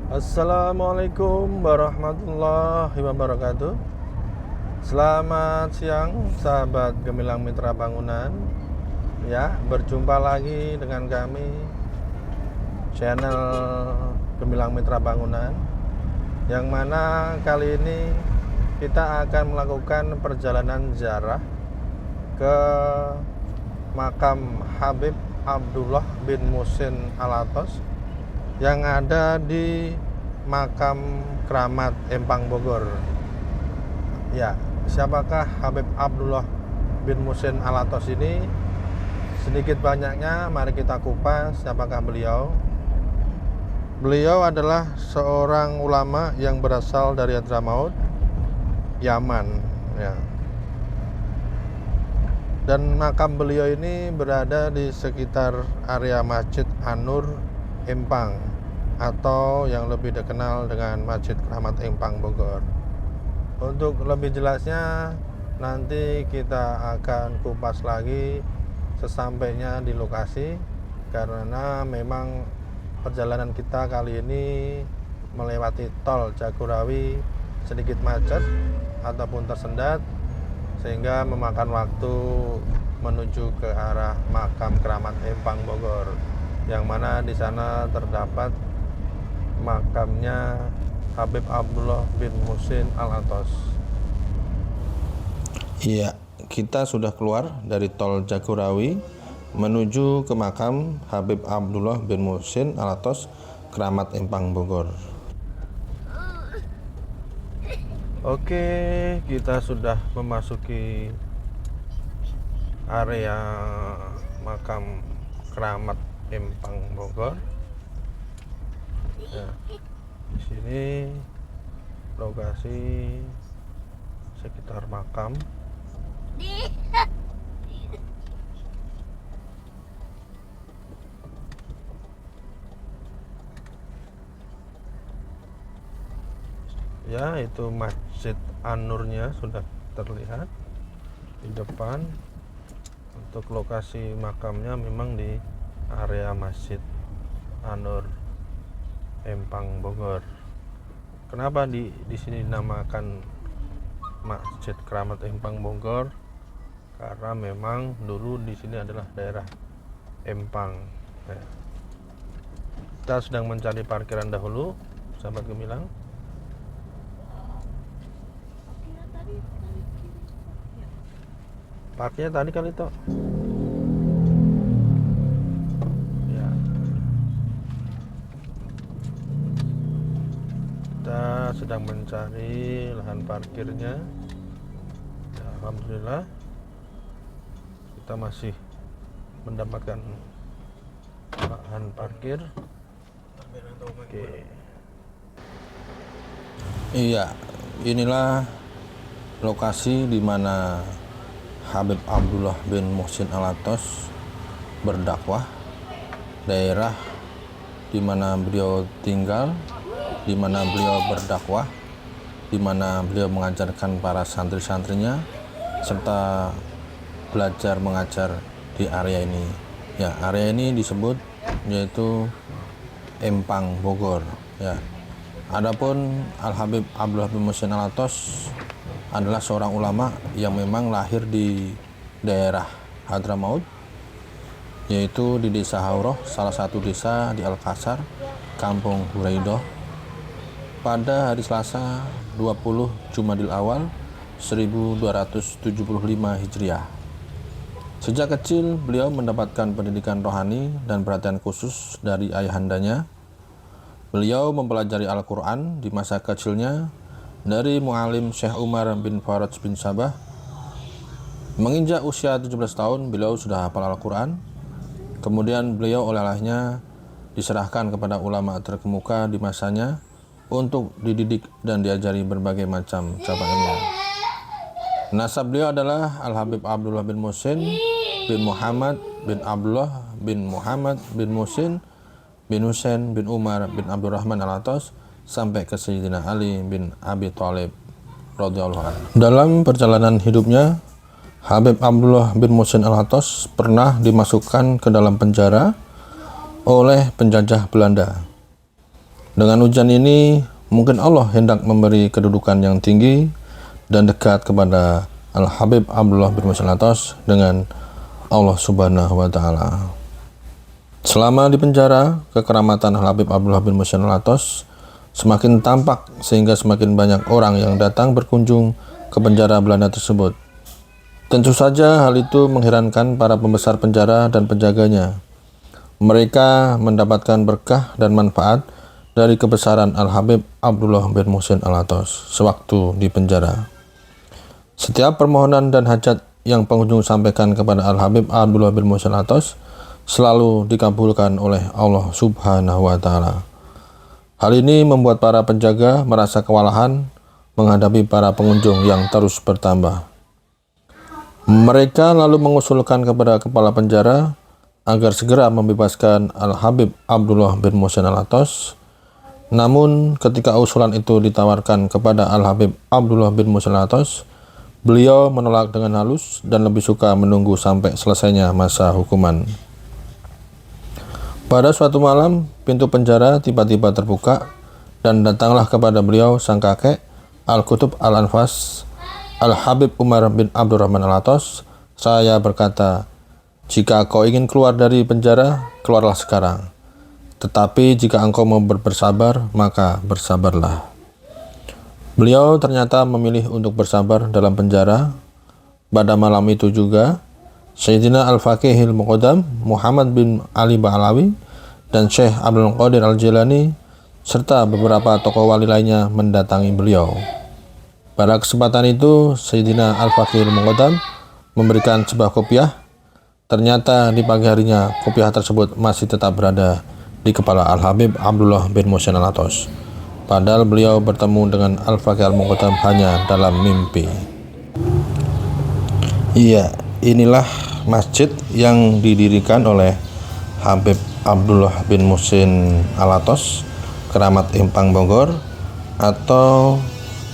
Assalamualaikum warahmatullahi wabarakatuh. Selamat siang sahabat Gemilang Mitra Bangunan. Ya, berjumpa lagi dengan kami channel Gemilang Mitra Bangunan, yang mana kali ini kita akan melakukan perjalanan ziarah ke makam Habib Abdullah bin Muhsin Alatos yang ada di Makam Keramat Empang Bogor. Ya, siapakah Habib Abdullah bin Muhsin Alatos ini? Sedikit banyaknya mari kita kupas siapakah beliau. Beliau adalah seorang ulama yang berasal dari Hadramaut, Yaman, ya. Dan makam beliau ini berada di sekitar area Masjid An-Nur Empang, atau yang lebih dikenal dengan Masjid Keramat Empang Bogor. Untuk lebih jelasnya nanti kita akan kupas lagi sesampainya di lokasi, karena memang perjalanan kita kali ini melewati tol Jagorawi sedikit macet ataupun tersendat, sehingga memakan waktu menuju ke arah makam Keramat Empang Bogor, yang mana di sana terdapat makamnya Habib Abdullah bin Muhsin Alatos. Iya, kita sudah keluar dari tol Jagorawi menuju ke makam Habib Abdullah bin Muhsin Alatos, Keramat Empang Bogor. Oke, kita sudah memasuki area makam Keramat Empang Bogor. Ya, di sini lokasi sekitar makam. Ya, itu Masjid An-Nurnya sudah terlihat di depan. Untuk lokasi makamnya memang di area Masjid An-Nur Empang Bogor. Kenapa di sini dinamakan Masjid Keramat Empang Bogor? Karena memang dulu di sini adalah daerah Empang. Ya. Kita sedang mencari parkiran dahulu, sahabat Gemilang. Parkirnya tadi kali toh. Ya. Kita sedang mencari lahan parkirnya. Ya, alhamdulillah kita masih mendapatkan lahan parkir. Oke. Iya, inilah lokasi di mana Habib Abdullah bin Muhsin Alatos berdakwah, daerah di mana beliau tinggal, di mana beliau berdakwah, di mana beliau mengajarkan para santri-santrinya serta belajar mengajar di area ini. Ya, area ini disebut yaitu Empang Bogor. Ya. Adapun Al Habib Abdullah bin Muhsin Alatos adalah seorang ulama yang memang lahir di daerah Hadramaut, yaitu di desa Hauroh, salah satu desa di Al-Kasar, Kampung Huraidoh, pada hari Selasa 20 Jumadil Awal 1275 Hijriah. Sejak kecil beliau mendapatkan pendidikan rohani dan perhatian khusus dari ayahandanya. Beliau mempelajari Al-Quran di masa kecilnya dari mu'alim Syekh Umar bin Faraj bin Sabah. Menginjak usia 17 tahun beliau sudah hafal Al-Quran. Kemudian beliau oleh ayahnya diserahkan kepada ulama terkemuka di masanya untuk dididik dan diajari berbagai macam cabang ilmu. Nasab beliau adalah Al Habib Abdullah bin Muhsin bin Muhammad bin Abdullah bin Muhammad bin Muhsin bin Husain bin Umar bin Abdurrahman Alatos sampai ke Sayyidina Ali bin Abi Thalib radhiyallahu anhu. Dalam perjalanan hidupnya, Habib Abdullah bin Muhsin Alatos pernah dimasukkan ke dalam penjara oleh penjajah Belanda. Dengan ujian ini, mungkin Allah hendak memberi kedudukan yang tinggi dan dekat kepada Al-Habib Abdullah bin Muhsin Al-Atas dengan Allah Subhanahu wa Ta'ala. Selama di penjara, kekeramatan Al-Habib Abdullah bin Muhsin Al-Atas semakin tampak sehingga semakin banyak orang yang datang berkunjung ke penjara Belanda tersebut. Tentu saja hal itu mengherankan para pembesar penjara dan penjaganya. Mereka mendapatkan berkah dan manfaat dari kebesaran Al-Habib Abdullah bin Muhsin Al-Atas sewaktu di penjara. Setiap permohonan dan hajat yang pengunjung sampaikan kepada Al-Habib Abdullah bin Muhsin Al-Atas selalu dikabulkan oleh Allah Subhanahu wa Ta'ala. Hal ini membuat para penjaga merasa kewalahan menghadapi para pengunjung yang terus bertambah. Mereka lalu mengusulkan kepada kepala penjara agar segera membebaskan Al-Habib Abdullah bin Muhsin Al-Atas. Namun ketika usulan itu ditawarkan kepada Al-Habib Abdullah bin Muhsin Al-Atas, beliau menolak dengan halus dan lebih suka menunggu sampai selesainya masa hukuman. Pada suatu malam, pintu penjara tiba-tiba terbuka dan datanglah kepada beliau sang kakek Al-Qutub Al-Anfas, Al-Habib Umar bin Abdurrahman Al-Atas. Saya berkata, "Jika kau ingin keluar dari penjara, keluarlah sekarang. Tetapi jika engkau mau bersabar, maka bersabarlah." Beliau ternyata memilih untuk bersabar dalam penjara. Pada malam itu juga, Sayyidina Al-Faqihil Muqaddam Muhammad bin Ali Ba'alawi dan Syekh Abdul Qadir Al-Jilani serta beberapa tokoh wali lainnya mendatangi beliau. Pada kesempatan itu, Sayyidina Al-Faqihil Muqaddam memberikan sebuah kopiah. Ternyata di pagi harinya kopiah tersebut masih tetap berada di kepala Al-Habib Abdullah bin Muhsin Al-Atas. Padahal beliau bertemu dengan Al-Faqih Al-Muqaddam hanya dalam mimpi. Iya, inilah masjid yang didirikan oleh Habib Abdullah bin Muhsin Al-Atas, Keramat Empang Bogor, atau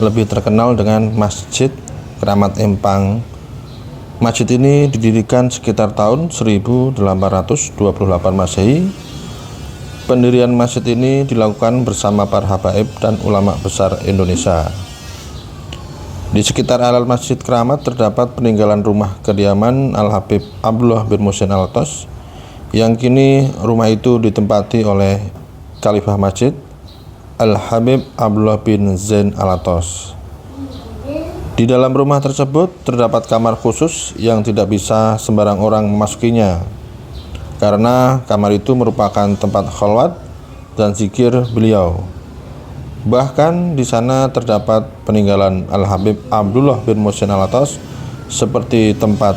lebih terkenal dengan Masjid Keramat Empang. Masjid ini didirikan sekitar tahun 1828 Masehi. Pendirian masjid ini dilakukan bersama para habaib dan ulama besar Indonesia. Di sekitar areal Masjid Keramat terdapat peninggalan rumah kediaman Al-Habib Abdullah bin Muhsin Al-Atas, yang kini rumah itu ditempati oleh Khalifah Masjid Al-Habib Abdullah bin Zain Al-Atas. Di dalam rumah tersebut terdapat kamar khusus yang tidak bisa sembarang orang memasukinya, karena kamar itu merupakan tempat khalwat dan zikir beliau. Bahkan di sana terdapat peninggalan Al-Habib Abdullah bin Muhsin Al-Atas seperti tempat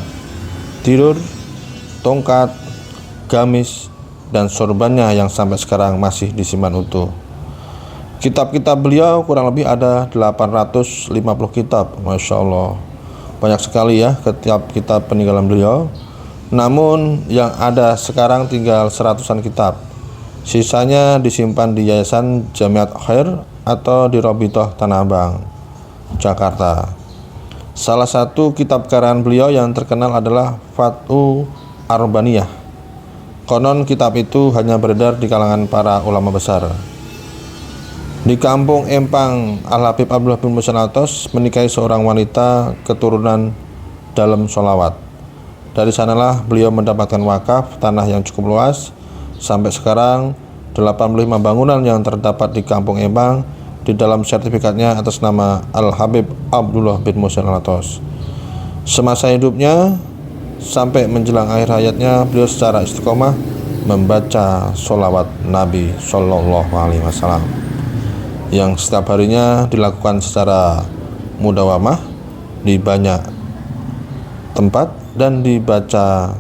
tidur, tongkat, gamis, dan sorbannya yang sampai sekarang masih disimpan utuh. Kitab-kitab beliau kurang lebih ada 850 kitab. Masya Allah, banyak sekali ya kitab peninggalan beliau. Namun yang ada sekarang tinggal seratusan kitab. Sisanya disimpan di Yayasan Jamiat Khair atau di Robitoh Tanah Abang, Jakarta. Salah satu kitab karangan beliau yang terkenal adalah Fathu Arbaniyah. Konon kitab itu hanya beredar di kalangan para ulama besar. Di kampung Empang, Al-Habib Abdullah bin Muhsin Al-Atas menikahi seorang wanita keturunan dalam sholawat. Dari sanalah beliau mendapatkan wakaf tanah yang cukup luas. Sampai sekarang 85 bangunan yang terdapat di kampung Empang di dalam sertifikatnya atas nama Al-Habib Abdullah bin Muhsin Al-Atas. Semasa hidupnya sampai menjelang akhir hayatnya, beliau secara istiqomah membaca sholawat Nabi Sallallahu Alaihi Wasallam yang setiap harinya dilakukan secara mudawamah di banyak tempat dan dibaca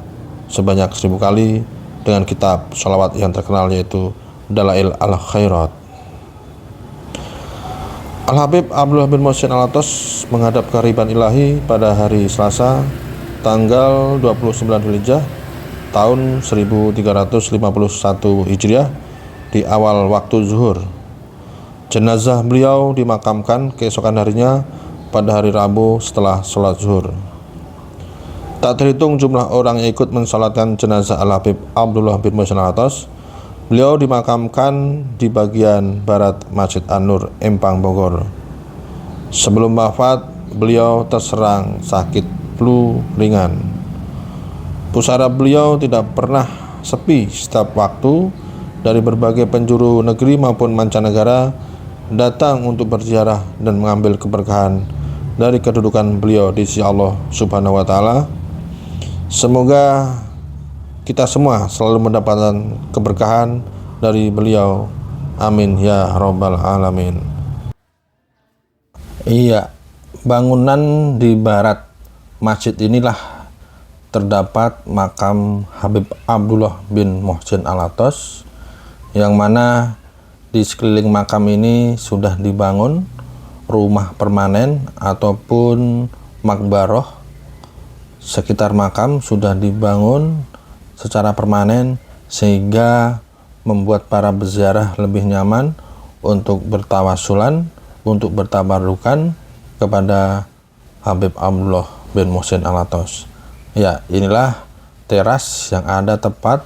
sebanyak 1000 kali dengan kitab sholawat yang terkenal yaitu Dalail Al-Khairat. Al-Habib Abdullah bin Muhsin Al-Atas menghadap kehariban ilahi pada hari Selasa tanggal 29 Dzulhijjah tahun 1351 Hijriah di awal waktu zuhur. Jenazah beliau dimakamkan keesokan harinya pada hari Rabu setelah sholat zuhur. Tak terhitung jumlah orang yang ikut mensalatkan jenazah Al-Habib Abdullah bin Muhsin Al-Atas. Beliau dimakamkan di bagian barat Masjid An-Nur, Empang, Bogor. Sebelum wafat, beliau terserang sakit flu ringan. Pusara beliau tidak pernah sepi. Setiap waktu dari berbagai penjuru negeri maupun mancanegara datang untuk berziarah dan mengambil keberkahan dari kedudukan beliau di sisi Allah Subhanahu wa taala. Semoga kita semua selalu mendapatkan keberkahan dari beliau. Amin ya rabbal alamin. Iya, bangunan di barat masjid inilah terdapat makam Habib Abdullah bin Muhsin Alatos, yang mana di sekeliling makam ini sudah dibangun rumah permanen ataupun makbaroh. Sekitar makam sudah dibangun secara permanen sehingga membuat para peziarah lebih nyaman untuk bertawasulan, untuk bertabarukan kepada Habib Abdullah bin Muhsin Alatos. Ya, inilah teras yang ada tepat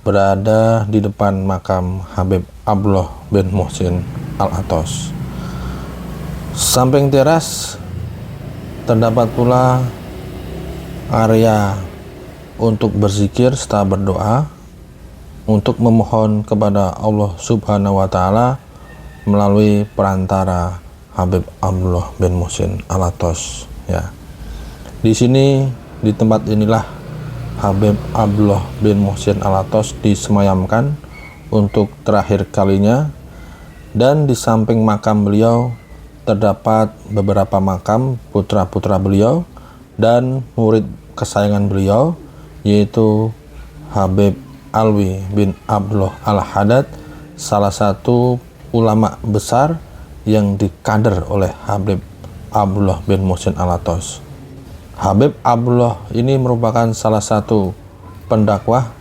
berada di depan makam Habib Abdullah bin Muhsin Alatos. Samping teras terdapat pula area untuk berzikir serta berdoa, untuk memohon kepada Allah Subhanahu wa taala melalui perantara Habib Abdullah bin Muhsin Alatos. Ya. Di sini, di tempat inilah Habib Abdullah bin Muhsin Alatos disemayamkan untuk terakhir kalinya, dan di samping makam beliau terdapat beberapa makam putra-putra beliau dan murid kesayangan beliau, yaitu Habib Alwi bin Abdullah Al-Haddad, salah satu ulama besar yang dikader oleh Habib Abdullah bin Muhsin Alatos. Habib Abdullah ini merupakan salah satu pendakwah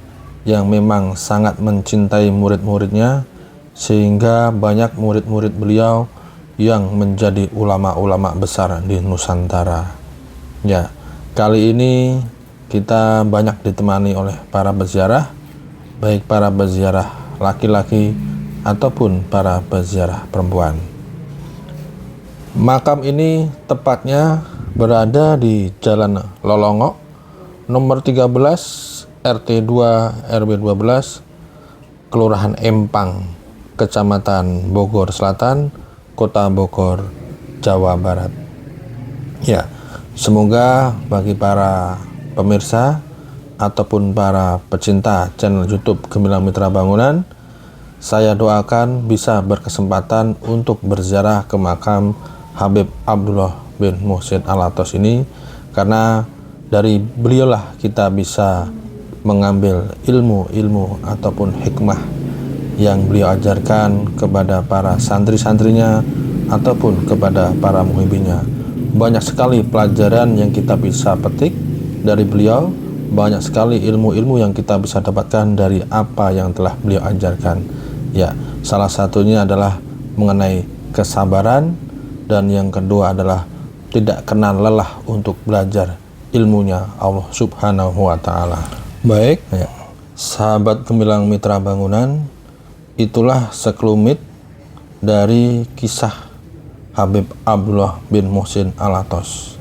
yang memang sangat mencintai murid-muridnya, sehingga banyak murid-murid beliau yang menjadi ulama-ulama besar di Nusantara. Ya, kali ini kita banyak ditemani oleh para peziarah, baik para peziarah laki-laki ataupun para peziarah perempuan. Makam ini tepatnya berada di Jalan Lolongo, nomor 13, RT 2, RW 12, Kelurahan Empang, Kecamatan Bogor Selatan, Kota Bogor, Jawa Barat. Ya, semoga bagi para pemirsa ataupun para pecinta channel YouTube Gemilang Mitra Bangunan, saya doakan bisa berkesempatan untuk berziarah ke makam Habib Abdullah bin Muhsin Alatos ini, karena dari beliaulah kita bisa mengambil ilmu-ilmu ataupun hikmah yang beliau ajarkan kepada para santri-santrinya ataupun kepada para muhibbinya. Banyak sekali pelajaran yang kita bisa petik dari beliau, banyak sekali ilmu-ilmu yang kita bisa dapatkan dari apa yang telah beliau ajarkan. Ya, salah satunya adalah mengenai kesabaran, dan yang kedua adalah tidak kenal lelah untuk belajar ilmunya Allah Subhanahu wa taala. Baik, ya, sahabat Gemilang Mitra Bangunan, itulah sekelumit dari kisah Habib Abdullah bin Muhsin Alatos.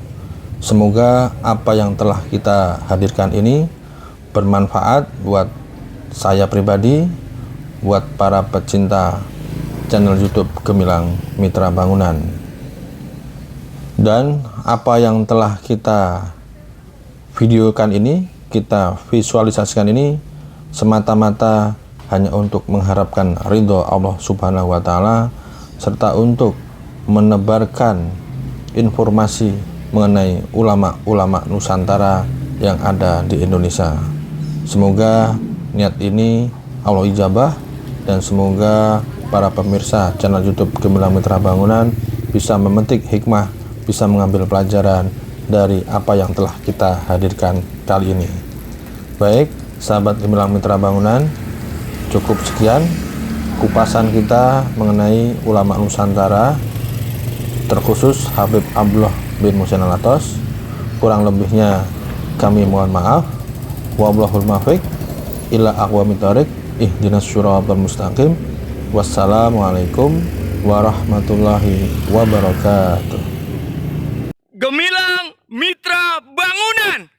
Semoga apa yang telah kita hadirkan ini bermanfaat buat saya pribadi, buat para pecinta channel YouTube Gemilang Mitra Bangunan. Dan apa yang telah kita videokan ini, kita visualisasikan ini semata-mata hanya untuk mengharapkan ridho Allah Subhanahu wa taala, serta untuk menebarkan informasi mengenai ulama-ulama Nusantara yang ada di Indonesia. Semoga niat ini Allah ijabah, dan semoga para pemirsa channel YouTube Gemilang Mitra Bangunan bisa memetik hikmah, bisa mengambil pelajaran dari apa yang telah kita hadirkan kali ini. Baik, sahabat Gemilang Mitra Bangunan, cukup sekian kupasan kita mengenai ulama Nusantara, terkhusus Habib Abdullah bin Muhsin Alatos. Kurang lebihnya kami mohon maaf. Wallahul muwaffiq ila aqwamit thoriq. ihdinas syiratal mustaqim. Wassalamualaikum warahmatullahi wabarakatuh. Gemilang Mitra Bangunan.